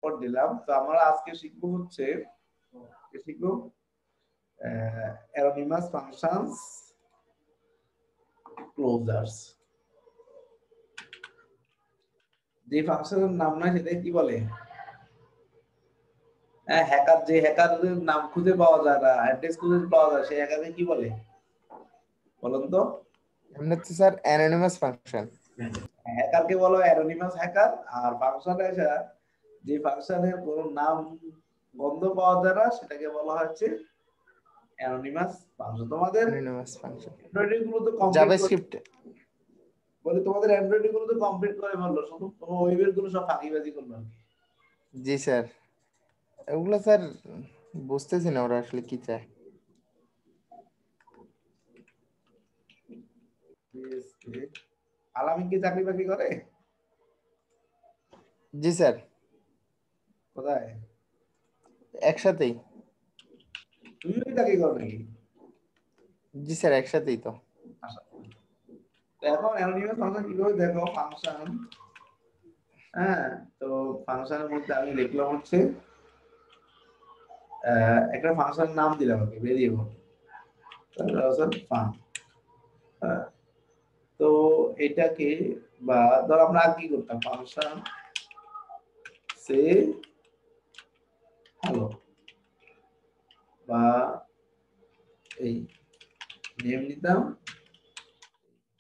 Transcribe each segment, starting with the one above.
Export দিলাম। তো আমরা আজকে শিখবো হচ্ছে শিখবো অ্যানোনিমাস ফাংশনস ক্লোজার্স। যে ফাংশনের নাম না সেটা কি বলে? হ্যাঁ, হ্যাকার, যে হ্যাকারের নাম খুঁজে পাওয়া যায় না, অ্যাড্রেস খুঁজে পাওয়া যায়, সেই হ্যাকারকে কি বলে বলুন তো? এমনি তো স্যার অ্যানোনিমাস ফাংশন। হ্যাকারকে বলো অ্যানোনিমাস হ্যাকার, আর ফাংশনে যে ফাংশনের কোনো নাম বন্ধ পাওয়া যায় না সেটাকে বলা হচ্ছে অ্যানোনিমাস ফাংশন। তোমাদের অ্যানোনিমাস ফাংশন অ্যান্ড্রয়েড গুলো তো কমপ্লিট করে জাভাস্ক্রিপ্ট। বলে, তোমাদের অ্যান্ড্রয়েড গুলো তো কমপ্লিট করে বললো, শুধু তোমার ওয়েবের গুলো সব ফাঁকিবাজি করলো আর কি। জি স্যার, ওগুলো স্যার বুঝতেছি না ওরা আসলে কি চায়। আলামিন কি চাকরি বাকরি করে? জি স্যার, কোথায়? একসাথেই। তুমিও কি চাকরি করো নাকি? জি স্যার, একসাথেই তো। আচ্ছা, তো এখন অ্যানোনিমাস ফাংশন কিভাবে দেখো? ফাংশন, হ্যাঁ, তো ফাংশনের মধ্যে আমি লিখলাম হচ্ছে একটা ফাংশন নাম দিলাম ওকে, ভেরিয়েবল, তাহলে হচ্ছে ফান। তো এটাকে, বা ধর আমরা আগে কি করতাম, ফাংশন সে হ্যালো, বা এই নেম নিতাম,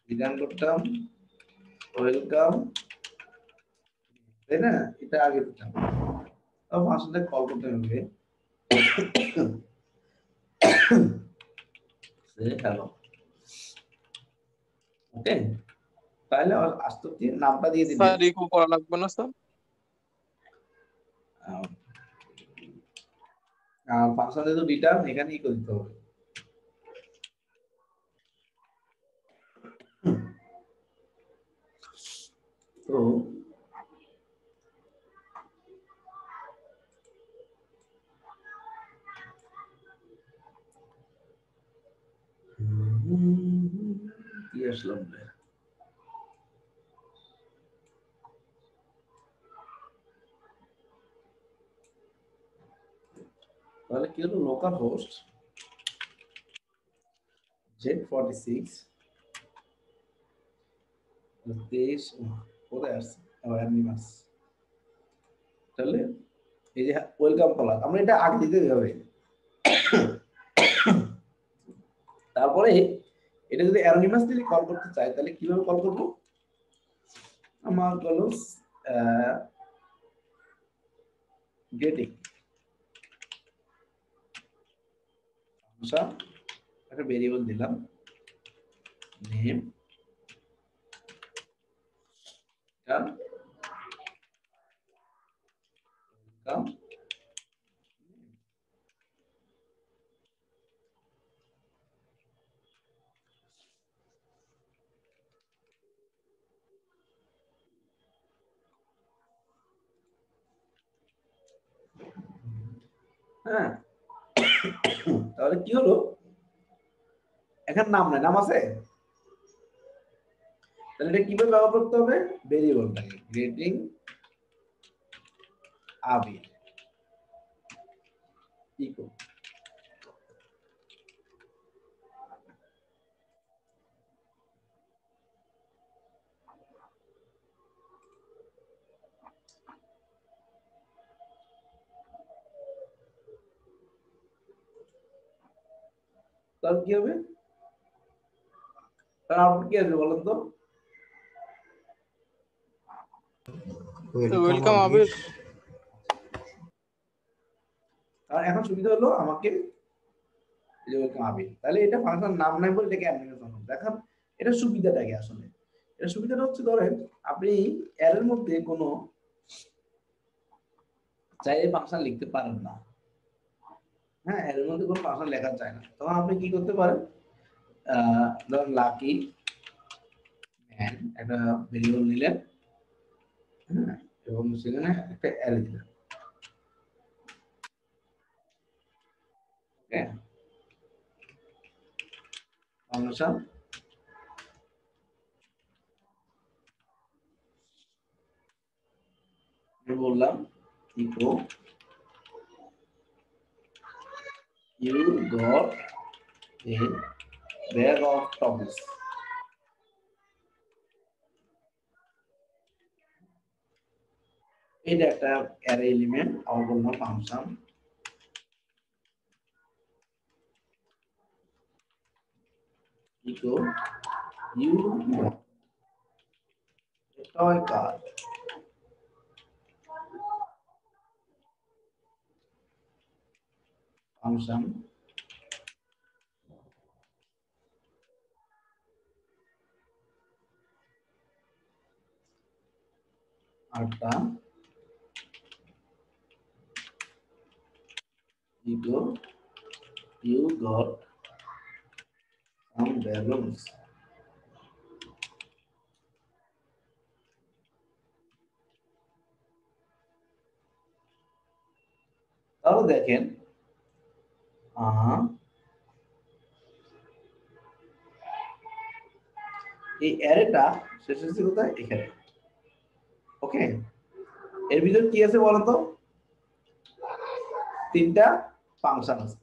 রিটার্ন করতাম ওয়েলকাম, তাই না? এটা আগে দিতাম। তো ফাংশনটা কল করতে হবে সে হ্যালো, ওকে। তাহলে আস্তে আস্তে নামটা দিয়ে দিলে স্যার ইকো করা লাগবে না স্যার? ফাংশন যেহেতু রিটার্ন, এখানে ই করতে হবে। তো কি আসলাম রে? তাহলে কি হলো, লোকাল হোস্ট Z46 23 কোথায় আসছে অ্যানিমাস। তাহলে এই যে ওয়েলকাম কলার, আমরা এটা আগে দিতে হবে। তারপরে এটা যদি অ্যানোনিমাস দিয়ে কল করতে চাই তাহলে কিভাবে কল করব? আমার হলো গেটিং ফাংশন, একটা ভেরিয়েবল দিলাম নেম, কাম কাম, হ্যাঁ। তাহলে কি হলো, এখানে নাম নাই, নাম আছে। তাহলে এটা কিভাবে ব্যবহার করতে হবে? ভেরিয়েবলটাকে গ্রেটিং আবির ইকো, তাহলে কি হবে? তার আউটপুট কি আসবে বলেন তো? ওয়েলকাম আবির। কারণ এখন সুবিধা হলো আমাকে ওয়েলকাম আবির, তাহলে এটা ফাংশন নাম নাই বলে এটাকে অ্যাডমিন ফাংশন দেখান। এটা সুবিধাটা কি আসলে? এটা সুবিধাটা হচ্ছে, ধরেন আপনি এর মধ্যে কোনো চাইলে ফাংশন লিখতে পারেন না, হ্যাঁ, এর মধ্যে কোনো ফাংশন লেখা যায় না, তখন আপনি কি করতে পারেন? ধরুন লাকি ম্যান একটা ভেরিয়েবল নিলেন, হ্যাঁ, এবং সেখানে একটা অ্যারে দিলেন, ওকে। ফাংশন বললাম echo you got a bag of toffees. এটা একটা অ্যারে এলিমেন্ট আমার বললাম function echo you got a toy car. Function আটটা echo you got some balloons. তাহলে দেখেন এই অ্যারেটা শেষ হচ্ছে কোথায় এখানে ওকে এর ভিতর কি আছে বলেন তো তিনটা ফাংশন আছে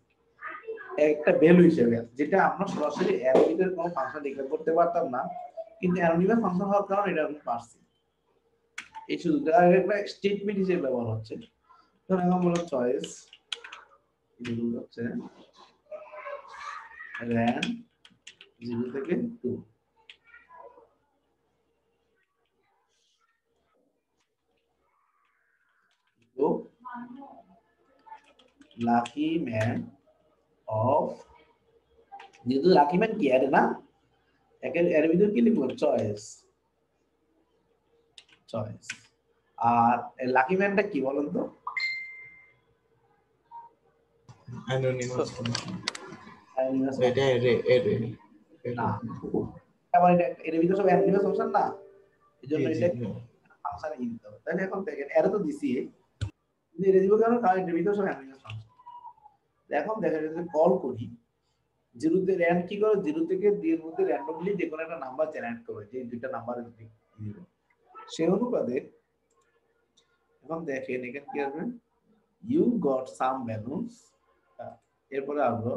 একটা ভ্যালু হিসেবে আছে যেটা আমরা সরাসরি অ্যারের ভিতরে কোনো ফাংশন ডিক্লেয়ার করতে পারতাম না কিন্তু অ্যানোনিমাস ফাংশন হওয়ার কারণে এটা আমি পারছি এই শুধু একটা স্টেটমেন্ট হিসেবে ব্যবহার হচ্ছে ধরুন এখন বলো চয়েস এগুলো হচ্ছে র্যান 0 থেকে 2 তো লাকি ম্যান অফ যেহেতু লাকি ম্যান কি অ্যারে না এর ভিতর কি লিখবো চয়েস চয়েস আর লাকি ম্যানটা কি বলেন তো অ্যানোনিমাস এটা এরে না আবার এর ভিতর সব অ্যানোনিমাস ফাংশন না এজন্য এটা ফাংশন ইন দাও তাহলে এখন দেখেন এর তো দিছি কিন্তু এর দিব কারণ এর ভিতর সব অ্যানোনিমাস ফাংশন এখন দেখেন যদি কল করি 0 তে র্যান্ড কি করে 0 থেকে 2 এর মধ্যে র্যান্ডমলি যে কোনো একটা নাম্বার জেনারেট করে যে দুইটা নাম্বারের দিব সেই অনুপাতে এখন দেখেন এখানে কি আসবে ইউ গট সাম ব্যালেন্স এরপরে আসলো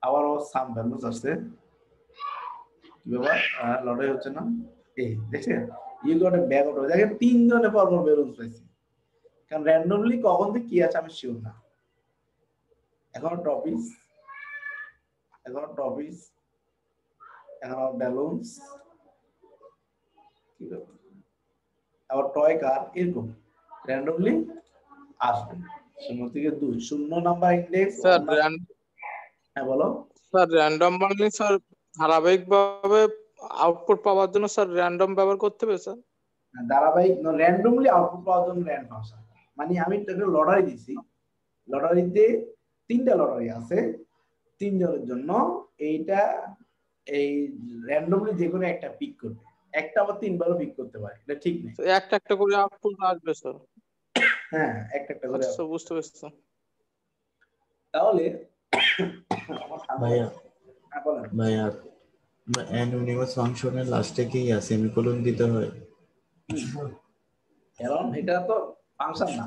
আবারও সাম ব্যালেন্স আসছে কি ব্যাপার লড়াই হচ্ছে না এই দেখছেন you got a bag of দেখেন তিনজনে পরপর ব্যালেন্স পাইছে কারণ র্যান্ডমলি কখন থেকে কি আছে আমি শিওর না এখন টপিস এখন ব্যালেন্স কি ব্যাপার আবার টয় কার এরকম র্যান্ডমলি আসবে 0 থেকে 2 0 নাম্বার ইনডেক্স স্যার হ্যাঁ বলো স্যার র্যান্ডম মানে স্যার ধারাবাহিকভাবে আউটপুট পাওয়ার জন্য স্যার র্যান্ডম ব্যবহার করতে হবে স্যার ধারাবাহিক র্যান্ডমলি আউটপুট পাওয়ার জন্য র্যান্ড ফাংশন মানে আমি তোকে লটারি দিছি লটারিতে 3টা লটারি আছে 3 জনের জন্য এইটা এই র্যান্ডমলি যে কোনো একটা পিক করবে একটা আবার 3বারও পিক করতে পারে এটা ঠিক নেই একটা একটা করে আউটপুট আসবে স্যার হ্যাঁ একটা একটা করে আচ্ছা বুঝতে পারছি তাহলে ভাইয়া অ্যানোনিমাস ফাংশনের লাস্টে কি সেমিকোলন দিতে হয় কারণ এটা তো ফাংশন না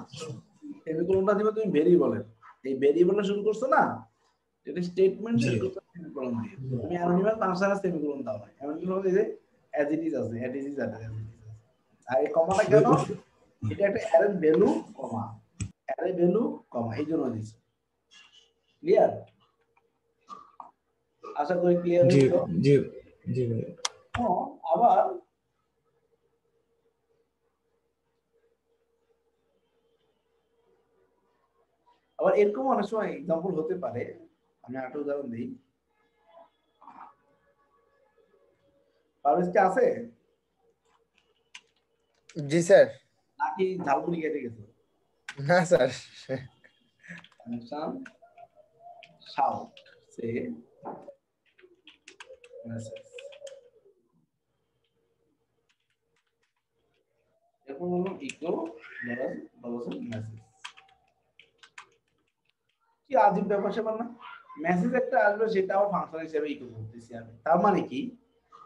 সেমিকোলনটা দিবে তুমি ভেরিয়েবলের এই ভেরিয়েবলে শুরু করছো না এটা স্টেটমেন্ট শুরু করছো সেমিকোলন দিয়ে তুমি অ্যানোনিমাস ফাংশনে সেমিকোলন দাও না অ্যানোনিমাস এই যে অ্যাজ ইট ইজ আছে আর এই কমাটা কেন এটা একটা অ্যারে ভ্যালু কমা এই জন্য দিছি ক্লিয়ার আশা করি ক্লিয়ার জি হলো জি জি ভাই আবার এরকম অনেক সময় एग्जांपल হতে পারে আমি একটা উদাহরণ দিই পারভেজ কি আছে জি স্যার নাকি ঝালমুড়ি খেতে গেছে না sir function shout say message এখন হলো ইকো বলছেন মেসেজ কি আজীব ব্যাপার সেবার না মেসেজ একটা আসবে সেটা আবার ফাংশন হিসেবে ইকো করতেছি আমি তার মানে কি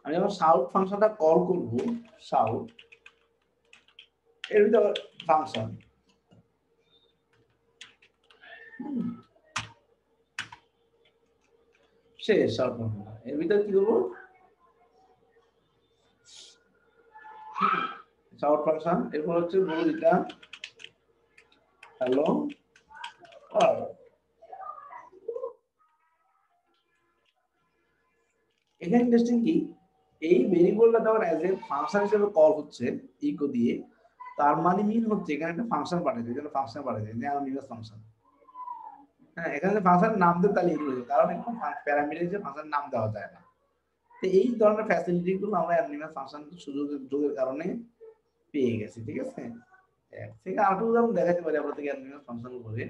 আমি যখন shout ফাংশনটা কল করব shout এর ভিতর ফাংশন শেষ শর্ট ফর্মুলা। এর ভিতরে কি করবো? শর্ট ফাংশন, এরপর হচ্ছে বলে দিলাম হ্যালো ওয়ার্ল্ড। এখানে ইন্টারেস্টিং কি, এই ভেরিয়েবলটা যখন অ্যাজ এ ফাংশন হিসেবে কল হচ্ছে ইকো দিয়ে, তার মানে মিন হচ্ছে এখানে একটা ফাংশন পাঠাচ্ছে, এখানে ফাংশন পাঠাচ্ছে যে অ্যানোনিমাস ফাংশন। হ্যাঁ, এখানে ফাংশনের নাম দেব তাহলে ইনক্লুড হবে, কারণ এখানে প্যারামিটার হিসেবে ফাংশনের নাম দেওয়া যায় না। তো এই ধরনের ফ্যাসিলিটি গুলো আমরা অ্যানোনিমাস ফাংশন যোগের কারণে পেয়ে গেছি। ঠিক আছে, থেকে আরেকটু উদাহরণ দেখাতে পারি আমরা থেকে অ্যানোনিমাস ফাংশন উপরে।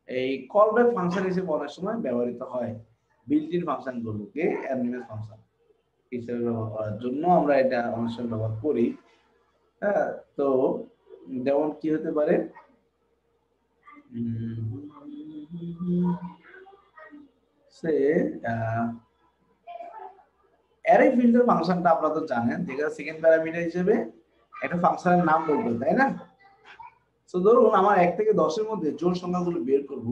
এই কল ব্যাক ফাংশন হিসেবে অনেক সময় ব্যবহৃত হয় বিল্ট ইন ফাংশন গুলোকে অ্যানোনিমাস ফাংশন হিসেবে ব্যবহার করার জন্য আমরা এটা অনেক সময় ব্যবহার করি। হ্যাঁ, তো যেমন কি হতে পারে, সে অ্যারে ফিল্টার ফাংশনটা আপনারা তো জানেন, যেটা সেকেন্ড প্যারামিটার হিসেবে একটা ফাংশনের নাম বলতে হয়, তাই না? তো ধরুন আমার 1 থেকে 10 এর মধ্যে জোড় সংখ্যাগুলো বের করব,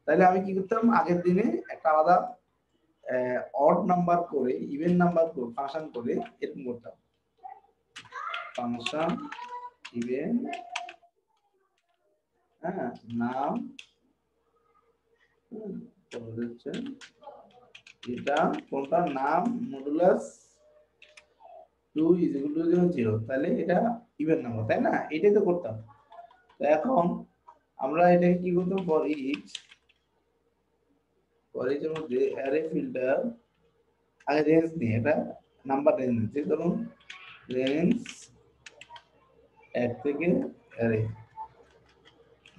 তাহলে আমি কি করতাম, আগের দিনে একটা আলাদা অড নাম্বার করে ইভেন নাম্বার করে ফাংশন করে এরকম করতাম, ফাংশন ইভেন নাম হচ্ছে এটা কোনটা নাম মডুলাস 2 ইজ ইকুয়াল টু 0, তাহলে এটা ইভেন নাম্বার, তাই না? এটাই তো করতাম। তো এখন আমরা এটাকে কি করতাম, ফর ইচ এর মধ্যে অ্যারে ফিল্টার আগে রেঞ্জ নিয়ে এটা নাম্বার রেঞ্জ নিচ্ছে, ধরুন রেঞ্জ 1 থেকে অ্যারে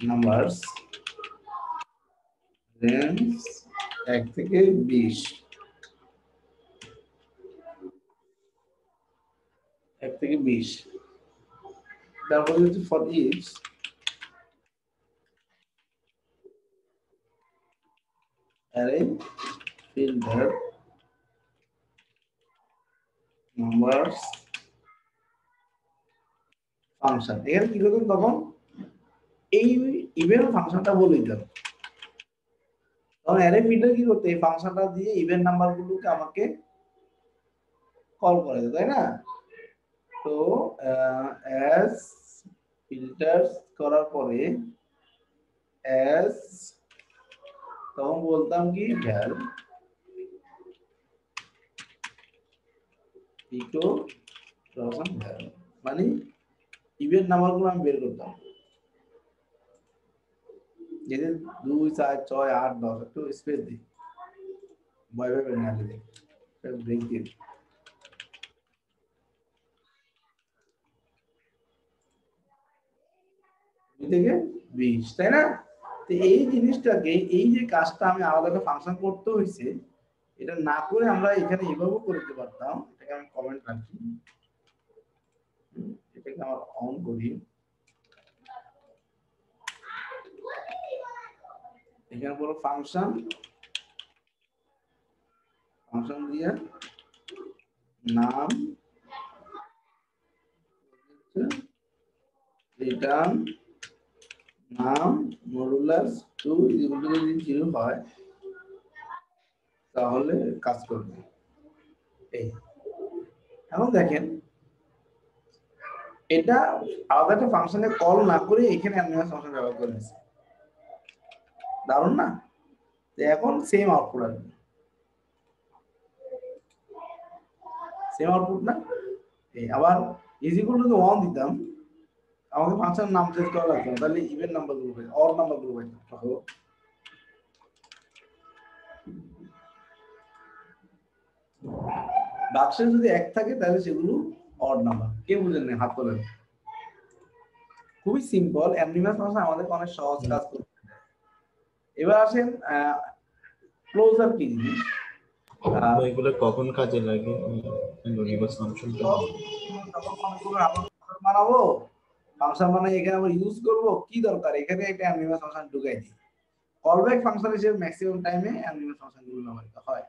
নাম্বারস রেঞ্জ 1 থেকে 20, 1 থেকে 20, তারপর হচ্ছে for each array filter numbers function. এখানে কি করবেন, তখন এই ইভেন ফাংশনটা বলে দিলাম, তখন অ্যারে ফিল্টার কি করতে, এই ফাংশনটা দিয়ে ইভেন নাম্বারগুলোকে আমাকে কল করে দেয়, তাই না? তো অ্যাজ ফিল্টার্স করার পরে অ্যাজ তখন বলতাম কি ভ্যাল ইকো রসন ভ্যাল, মানে ইভেন নাম্বারগুলো আমি বের করতাম, যেদিন 2 4 6 8 10 একটু স্পেস দিই, ভয় ভয় বের না দিই, ব্রেক দিই থেকে 20, তাই না? তো এই জিনিসটাকে, এই যে কাজটা আমি আলাদা একটা ফাংশন করতে হয়েছে, এটা না করে আমরা এখানে এভাবে করতে পারতাম। এটাকে আমি কমেন্ট রাখি, এটাকে আমরা অন করি, এখানে পুরো ফাংশন দিয়ে নাম রিটার্ন নাম মডুলাস 2 যদি 0 হয় তাহলে কাজ করবে। এই এখন দেখেন, এটা আলাদা একটা ফাংশনে কল না করে এখানে অ্যানোনিমাস ফাংশন ব্যবহার করে নিয়েছে, দারুণ না? এখন সেম আউটপুট আসবে, সেম আউটপুট না? এই আবার ইজ ইকুয়াল টু 1 দিতাম, আমাকে ফাংশন নাম চেঞ্জ করা লাগবে না, তাহলে ইভেন নাম্বার গুলো পাই, অড নাম্বার গুলো পাই। বাক্সে যদি 1 থাকে তাহলে সেগুলো অড নাম্বার। কে বুঝেন না হাত তোলেন। খুবই সিম্পল, অ্যানোনিমাস ফাংশন আমাদের অনেক সহজ কাজ করতে দেয়। এবার আসেন ক্লোজার কি জিনিস, এগুলো কখন কাজে লাগে অ্যানোনিমাস ফাংশনটা? বানাবো ফাংশন বানাই, এখানে আমরা ইউজ করব, কি দরকার এখানে একটা অ্যানোনিমাস ফাংশন ঢুকাই দিই। কলব্যাক ফাংশন হিসেবে ম্যাক্সিমাম টাইমে অ্যানোনিমাস ফাংশন গুলো ব্যবহৃত হয়।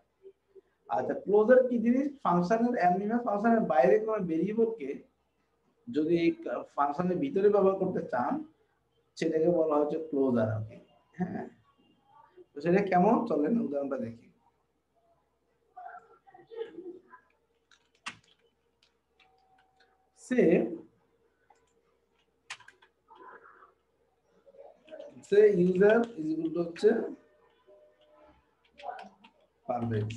আচ্ছা, ক্লোজার কি জিনিস, ফাংশনের অ্যানোনিমাস ফাংশনের বাইরে কোনো ভেরিয়েবলকে যদি ফাংশনের ভিতরে ব্যবহার করতে চান, সেটাকে বলা হচ্ছে ক্লোজার আর কি। হ্যাঁ, তো সেটা কেমন, চলেন উদাহরণটা দেখি। সে ইউজার ইজ ইকুয়াল টু হচ্ছে পারভেজ,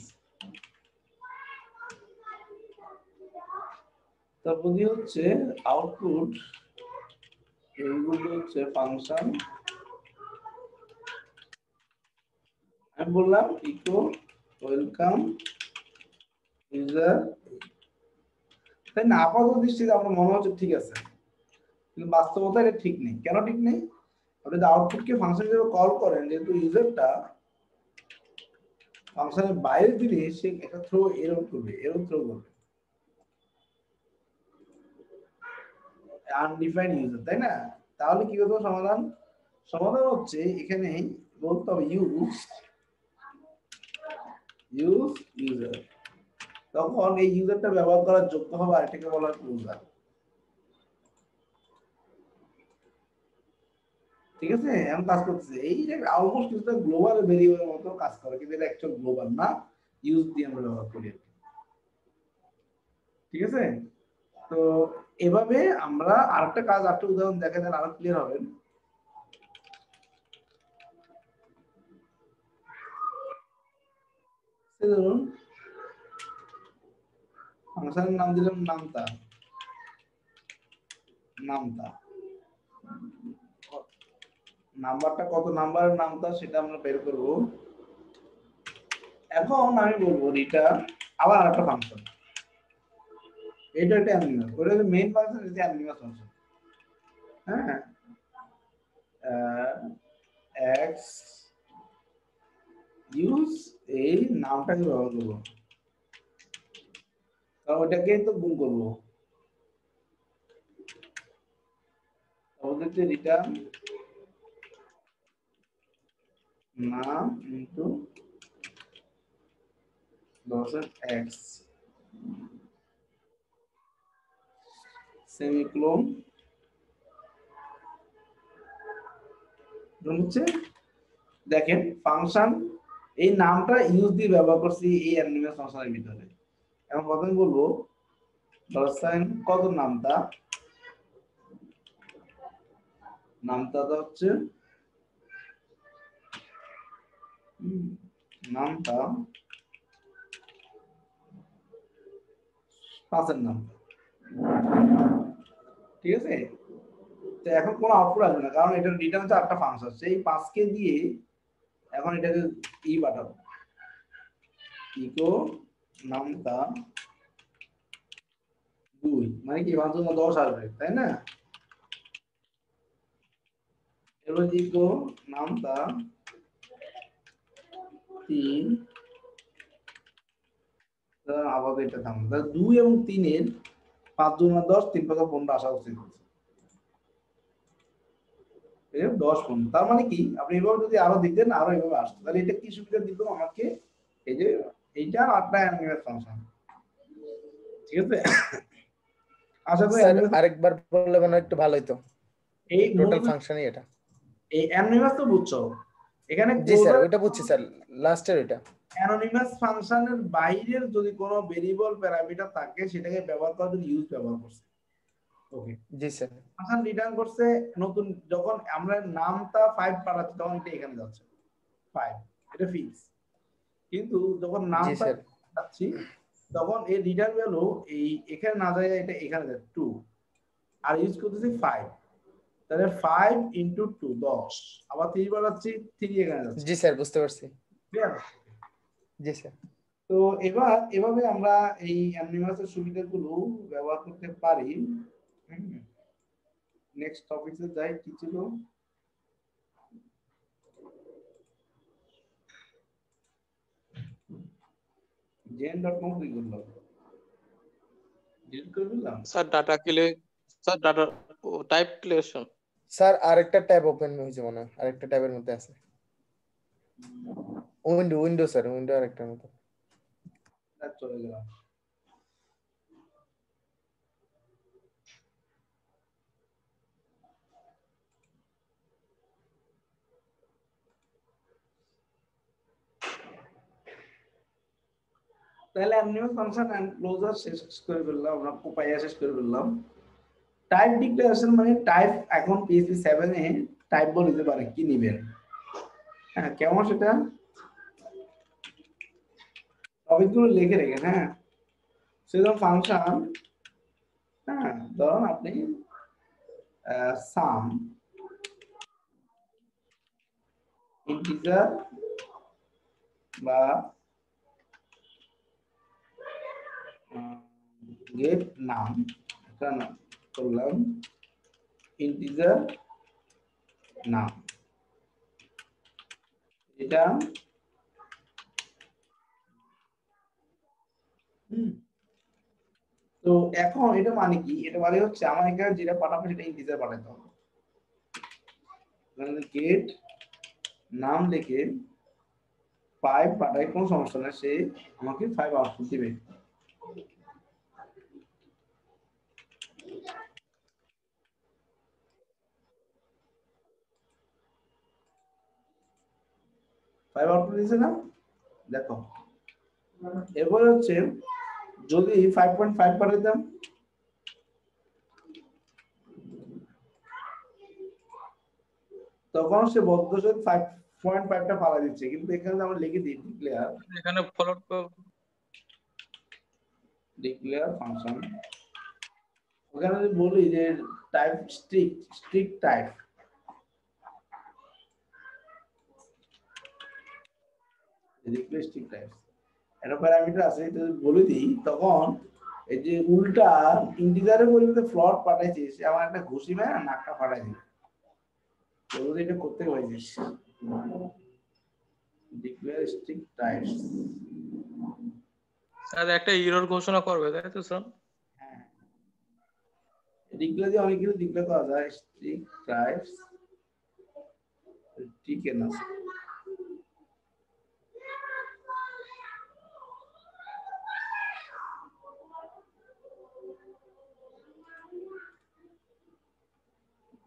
তারপর কি হচ্ছে আউটপুট এইগুলো হচ্ছে ফাংশন, আমি বললাম ইকো ওয়েলকাম ইউজার, তাই না? আপাতত দৃষ্টিতে আপনার মনে হচ্ছে ঠিক আছে, কিন্তু বাস্তবতা এটা ঠিক নেই। কেন ঠিক নেই? আপনি যদি আউটপুটকে ফাংশন হিসেবে কল করেন, যেহেতু ইউজারটা ফাংশনের বাইরে দিলে সে একটা থ্রো এরর করবে, আনডিফাইন্ড ইউজার, তাই না? তাহলে কি হতো সমাধান? সমাধান হচ্ছে এখানে বলতে হবে ইউজ ইউজার, তখন এই ইউজারটা ব্যবহার করার যোগ্য হবে, আর এটাকে বলা হয় ক্লোজার। ঠিক আছে, এখন কাজ করতেছে এই যে অলমোস্ট কিছুটা গ্লোবাল ভেরিয়েবলের মতো কাজ করে, কিন্তু এটা অ্যাকচুয়াল গ্লোবাল না, ইউজ দিয়ে আমরা ব্যবহার করি। ঠিক আছে, তো এভাবে আমরা আরেকটা কাজ, আরেকটা উদাহরণ দেখা দেন, আরো ক্লিয়ার হবেন। ধরুন ফাংশনের নাম দিলাম নামতা, নাম্বারটা কত নাম্বারের নামতা সেটা আমরা বের করব। এখন আমি বলবো রিটার্ন আবার আরেকটা ফাংশন, এটা একটা অ্যানিমাস, ওটা হচ্ছে মেইন ফাংশন, এটা অ্যানিমাস ফাংশন। হ্যাঁ, এক্স ইউজ এই নামটাকে ব্যবহার করবো, কারণ ওটাকে তো গুণ করবো, আমাদের রিটার্ন নাম ইনটু দশের এক্স সেমিক্লোন হচ্ছে। দেখেন ফাংশন এই নামটা ইউজ দিয়ে ব্যবহার করছি এই অ্যানিমেস ফাংশনের ভিতরে। এখন প্রথমে বলবো $, কত নামটা হচ্ছে নামটা 5-এর নাম, ঠিক আছে। তো এখন কোনো আউটপুট আসবে না, কারণ এটা রিটার্ন হচ্ছে 8টা ফাংশন, সেই 5কে দিয়ে এখন এটাকে পাঠাবো ইকো নামটা 2, মানে কি 5 × 10 আসবে, তাই না? এবার ইকো নামটা 3, আপাতত এটা থামবে, তাহলে 2 এবং 3 এর 5 × 10 3 × 15 আসা উচিত, 10 15। তার মানে কি আপনি এভাবে যদি আরো দিতেন আরো এভাবে আসতো, তাহলে এটা কি সুবিধা দিত আমাকে, এই যে এইটা 8টা অ্যানিমেস ফাংশন। ঠিক আছে, আশা করি স্যার আরেকবার বললে মনে হয় একটু ভালো হতো। এই টোটাল ফাংশনই এটা। এই অ্যানোনিমাস তো বুঝছো, এখানে জি স্যার ওটা বুঝছি স্যার, লাস্টের ওটা। অ্যানোনিমাস ফাংশনের বাইরের যদি কোনো ভেরিয়েবল প্যারামিটার থাকে সেটাকে ব্যবহার করার জন্য ইউজ ব্যবহার করছে। ওকে, জি স্যার। ফাংশন রিটার্ন করছে নতুন, যখন আমরা নামটা 5 পাঠাচ্ছি তখন এটা এখানে যাচ্ছে 5, এটা ফিক্স। কিন্তু যখন জি নামটা স্যার। পাচ্ছি তখন এই রিটার্ন ভ্যালু এই এখানে না যায়, এটা এখানে যায় 2, আর ইউজ করতেছি 5, তাহলে 5 × 2 10, আবার 3 বাড়াচ্ছি 3 এখানে যাচ্ছে। জি স্যার বুঝতে পারছি। ক্লিয়ার? জি স্যার। তো এবার এভাবে আমরা এই অ্যানিমাসের সুবিধাগুলো ব্যবহার করতে পারি। নেক্সট টপিকে যাই, কি ছিল? gen.com কি করলাম, ডিলিট করে দিলাম। Sir data clay, sir data type creation. Sir আরেকটা ট্যাব ওপেন হয়েছে মনে হয়, আরেকটা ট্যাবের মধ্যে আছে। উইন্ডো স্যার, উইন্ডো আরেকটার মধ্যে। চলে গেলাম। তাহলে অ্যানোনিমাস ফাংশন এন্ড ক্লোজার শেষ করে ফেললাম, আমরা কোপাইয়া শেষ করে ফেললাম। টাইপ ডিক্লারেশন মানে টাইপ এখন PHP 7 এ টাইপ বলে দিতে পারে কি নেবেন। হ্যাঁ, কেমন সেটা টপিকগুলো লিখে রেখেন। হ্যাঁ, সেরকম ফাংশন, হ্যাঁ ধরুন আপনি সাম ইন্টিজার বা গেট নাম একটা নাম করলাম ইন্টিজার নাম, এটা তো এখন এটা মানে কি, এটা মানে হচ্ছে আমার এখানে যেটা পাঠাবো সেটা ইন্টিজার পাঠাতে হবে। গেট নাম লিখে 5 পাঠাই, কোনো সমস্যা না, সে আমাকে 5 আউটপুট দিবে। আউটপুট দিছে না, দেখো। এরপরে হচ্ছে যদি 5.5 পাঠাইতাম, তখন সে বদ্ধ 5.5টা পালা দিচ্ছে, কিন্তু এখানে আমরা লিখে দিই ডিক্লেয়ার, এখানে ফলোট ডিক্লেয়ার ফাংশন। ওখানে যদি বলি যে type strict type, declare strict type একটা প্যারামিটার আছে, এটা যদি বলে দিই তখন এই যে উল্টা ইন্টিজারের পরিবর্তে ফ্লট পাঠাইছি, সে আমার একটা ঘুষি মেরে নাকটা ফাটাই দিবে। যদি এটা করতে পারিস ডিক্লেয়ার স্ট্রিক্ট টাইপ, স্যার একটা এরর ঘোষণা করবে, তাই তো স্যার? হ্যাঁ, ডিক্লেয়ার দিয়ে অনেক কিছু ডিক্লেয়ার করা যায়। স্ট্রিক্ট টাইপস ঠিক না,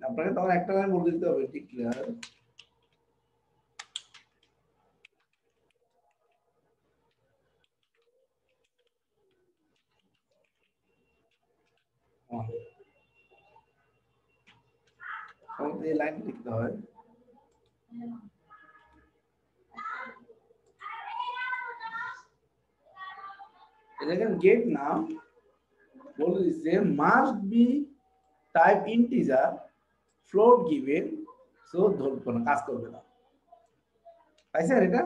আপনাকে তখন একটা লাইন বলে দিতে হবে ডিক্লেয়ার এই লাইন লিখতে হয়। দেখেন গেট নাম বলে দিচ্ছে must be type integer float given, so ধরবে না, কাজ করবে না। পাইছেন এটা?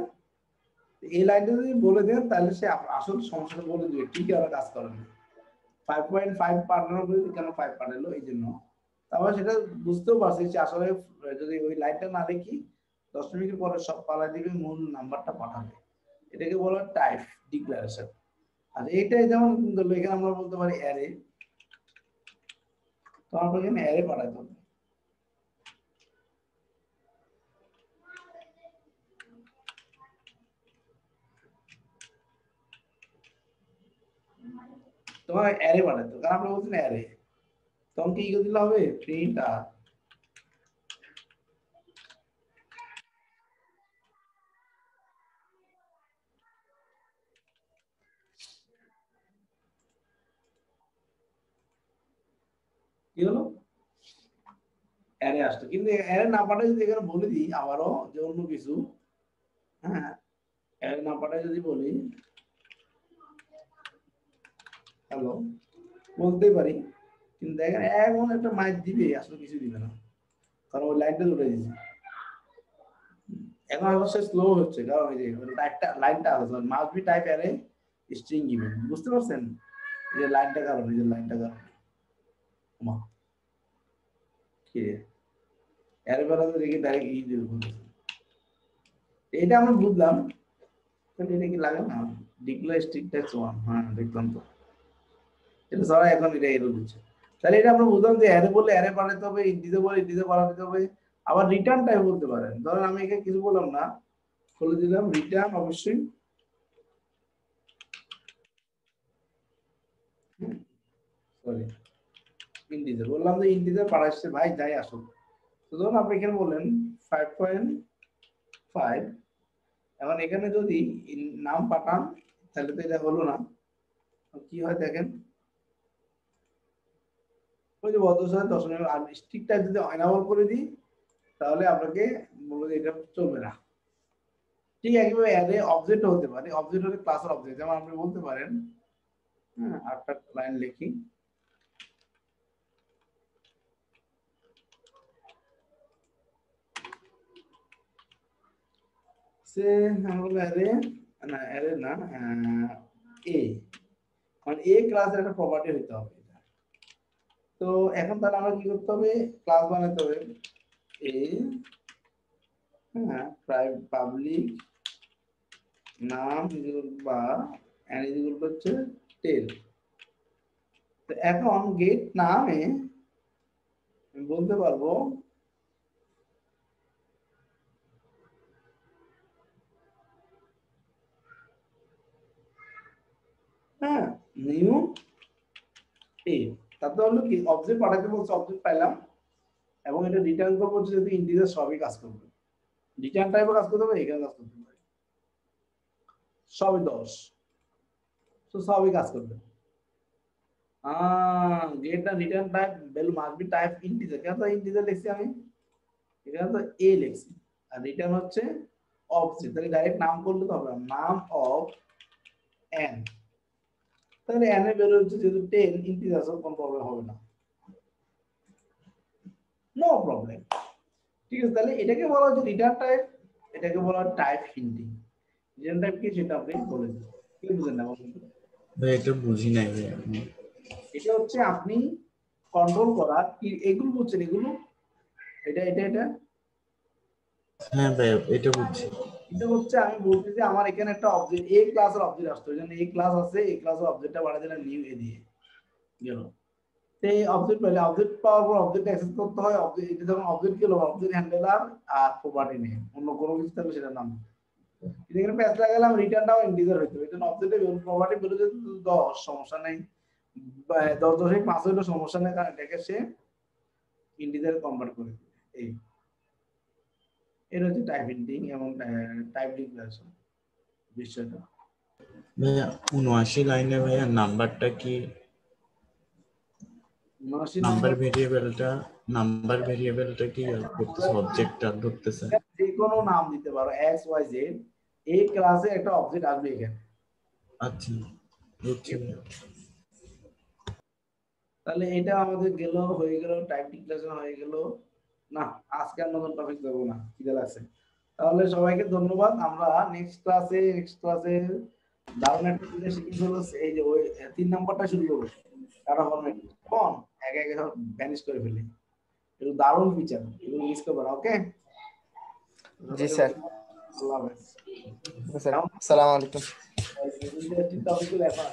এই লাইনটা যদি বলে দেন তাহলে সে আসল সমস্যাটা বলে দিবে, ঠিক আছে কাজ করে না। 5.5 পাঠানোর পরে কেন 5 পাঠালো এই জন্য, তারপর সেটা বুঝতেও পারছি যে আসলে যদি ওই লাইনটা না দেখি দশমিকের পরে সব পালা দিকে মূল নাম্বারটা পাঠাবে, এটাকে বলা হয় টাইপ ডিক্লারেশন। আর এইটাই যেমন এখানে আমরা বলতে পারি অ্যারে, তো আমরা এখানে অ্যারে পাঠাতে হবে। তোমার অ্যারে পাঠাতে হবে, কারণ আমরা বলছি না অ্যারে, তখন কি করে দিলে হবে প্রিন্ট আর কি হলো অ্যারে আসতো, কিন্তু অ্যারে না পাঠায় যদি এখানে বলে দিই আবারও যে অন্য কিছু, হ্যাঁ অ্যারে না পাঠায় যদি বলি হ্যালো বলতেই পারি, কিন্তু দেখেন এমন একটা মাইক দিবে আসলে কিছু দিবে না, কারণ ওই লাইনটা উঠে দিয়েছে। এখন অবশ্যই স্লো হচ্ছে, কারণ এই যে লাইনটা আছে must be type array string given, বুঝতে পারছেন? এই যে লাইনটা কারণ, এই যে লাইনটা কারণ কি অ্যারে বেলাতে দেখি ডাইরেক্ট ই দিয়ে বলতেছে, এটা আমরা বুঝলাম, কিন্তু এটা কি লাগে না ডিক্লেয়ার স্ট্রিক্ট টাইপস 1, হ্যাঁ দেখলাম তো, এটা সবাই এখন এটা এরর দিচ্ছে। তাহলে এটা আমরা বুঝলাম যে অ্যারে বললে অ্যারে পাঠাতে হবে, ইন্টিজার বলে ইন্টিজার পাঠাতে হবে, আবার রিটার্ন টাইপ বলতে পারেন। ধরেন আমি এখানে কিছু বললাম না, বলে দিলাম রিটার্ন, অবশ্যই সরি ইন্টিজার বললাম যে ইন্টিজার পাঠাচ্ছে ভাই যাই আসুক। তো ধরুন আপনি এখানে বললেন 5.5, এখন এখানে যদি নাম পাঠান তাহলে তো এটা হলো না। কি হয় দেখেন, ওই যে বদ্ধ সাথে দশমিক আর স্ট্রিক টাইপ যদি এনাবল করে দিই তাহলে আপনাকে বলবো যে এটা চলবে না। ঠিক একইভাবে অ্যারে অবজেক্ট হতে পারে, অবজেক্ট হলে ক্লাসের অবজেক্ট, যেমন আপনি বলতে পারেন, হ্যাঁ 8টা লাইন লিখি, সে আমরা অ্যারে না অ্যারে না এ, মানে এ ক্লাসের একটা প্রপার্টি হতে হবে। তো এখন তাহলে আমরা কি করতে হবে, ক্লাস বানাতে হবে এ, হ্যাঁ পাবলিক নাম বা n হচ্ছে টেল। তো এখন গেট নামে বলতে পারবো হ্যাঁ নিউ টেল। তাতে হলো কি অবজেক্ট পাঠাতে বলছে, অবজেক্ট পাইলাম এবং এটা রিটার্ন করবো যদি ইন্টিজার সবই কাজ করবে, রিটার্ন টাইপও কাজ করতে হবে, এখানে কাজ করতে পারে, সবই 10, তো সবই কাজ করবে। গেট না return type value must be type integer, কেন তো ইন্টিজার লিখছি আমি, এখানে তো এ লিখছি, আর রিটার্ন হচ্ছে অবজেক্ট, তাহলে ডাইরেক্ট নাম করলে তো হবে নাম অফ n, তাহলে n এর ভ্যালু হচ্ছে যেহেতু 10 ইন্টিজার, কোনো প্রবলেম হবে না, নো প্রবলেম। ঠিক আছে, তাহলে এটাকে বলা হচ্ছে রিটার্ন টাইপ, এটাকে বলা হয় টাইপ হিন্টিং। রিটার্ন টাইপ কি সেটা আপনি বলে দিন, কি বুঝেন না বলুন? ভাই এটা বুঝি নাই ভাই আমি। এটা হচ্ছে আপনি কন্ট্রোল করা কি এগুলো বুঝছেন, এগুলো এটা এটা এটা হ্যাঁ ভাই এটা বুঝছি। এটা হচ্ছে আমি বলতে যে আমার এখানে একটা অবজেক্ট এ ক্লাসের অবজেক্ট আসছে, ওই জন্য এ ক্লাস আছে, এ ক্লাসের অবজেক্টটা বাড়া দিলাম নিউ এ দিয়ে গেল। তো এই অবজেক্ট পেলে অবজেক্ট পাওয়ার পর অবজেক্ট অ্যাক্সেস করতে হয়, অবজেক্ট এটা যখন অবজেক্ট গেল অবজেক্ট হ্যান্ডেলার আর প্রপার্টি নেম, অন্য কোনো কিছু থাকলে সেটা নাম, এখানে প্যাচ লাগালাম, রিটার্নটাও ইন্টিজার হইতো, এই জন্য অবজেক্টের প্রপার্টি বলে যে 10 সমস্যা নেই, 10.5 হইলো সমস্যা নেই, কারণ এটাকে সে ইন্টিজারে কনভার্ট করে দিবে। এই এর হচ্ছে টাইপ হিন্টিং এবং টাইপ ডিক্লারেশন বিষয়টা। ভাইয়া 79 লাইনে ভাইয়া নাম্বারটা কি, নাম্বার ভেরিয়েবলটা কি করতেছে, অবজেক্টটা ধরতেছে? যে কোনো নাম দিতে পারো x y z, এই ক্লাসে একটা অবজেক্ট আসবে এখানে। আচ্ছা বুঝছি। তাহলে এটা আমাদের গেল, হয়ে গেল টাইপ ডিক্লারেশন হয়ে গেল না। আজকে আর নতুন টপিক দেবো না, খিদে লাগছে। তাহলে সবাইকে ধন্যবাদ, আমরা নেক্সট ক্লাসে দারুণ একটা জিনিস শিখে হলো এই যে ওই 3 নাম্বারটা শুরু করবো, কারণ ফরম্যাট কোন এক এক ভ্যানিশ করে ফেলি, এগুলো দারুণ ফিচার, এগুলো মিস করবে না। ওকে জি স্যার। আল্লাহ হাফেজ। স্যার আসসালামু আলাইকুম। টপিকগুলো এখন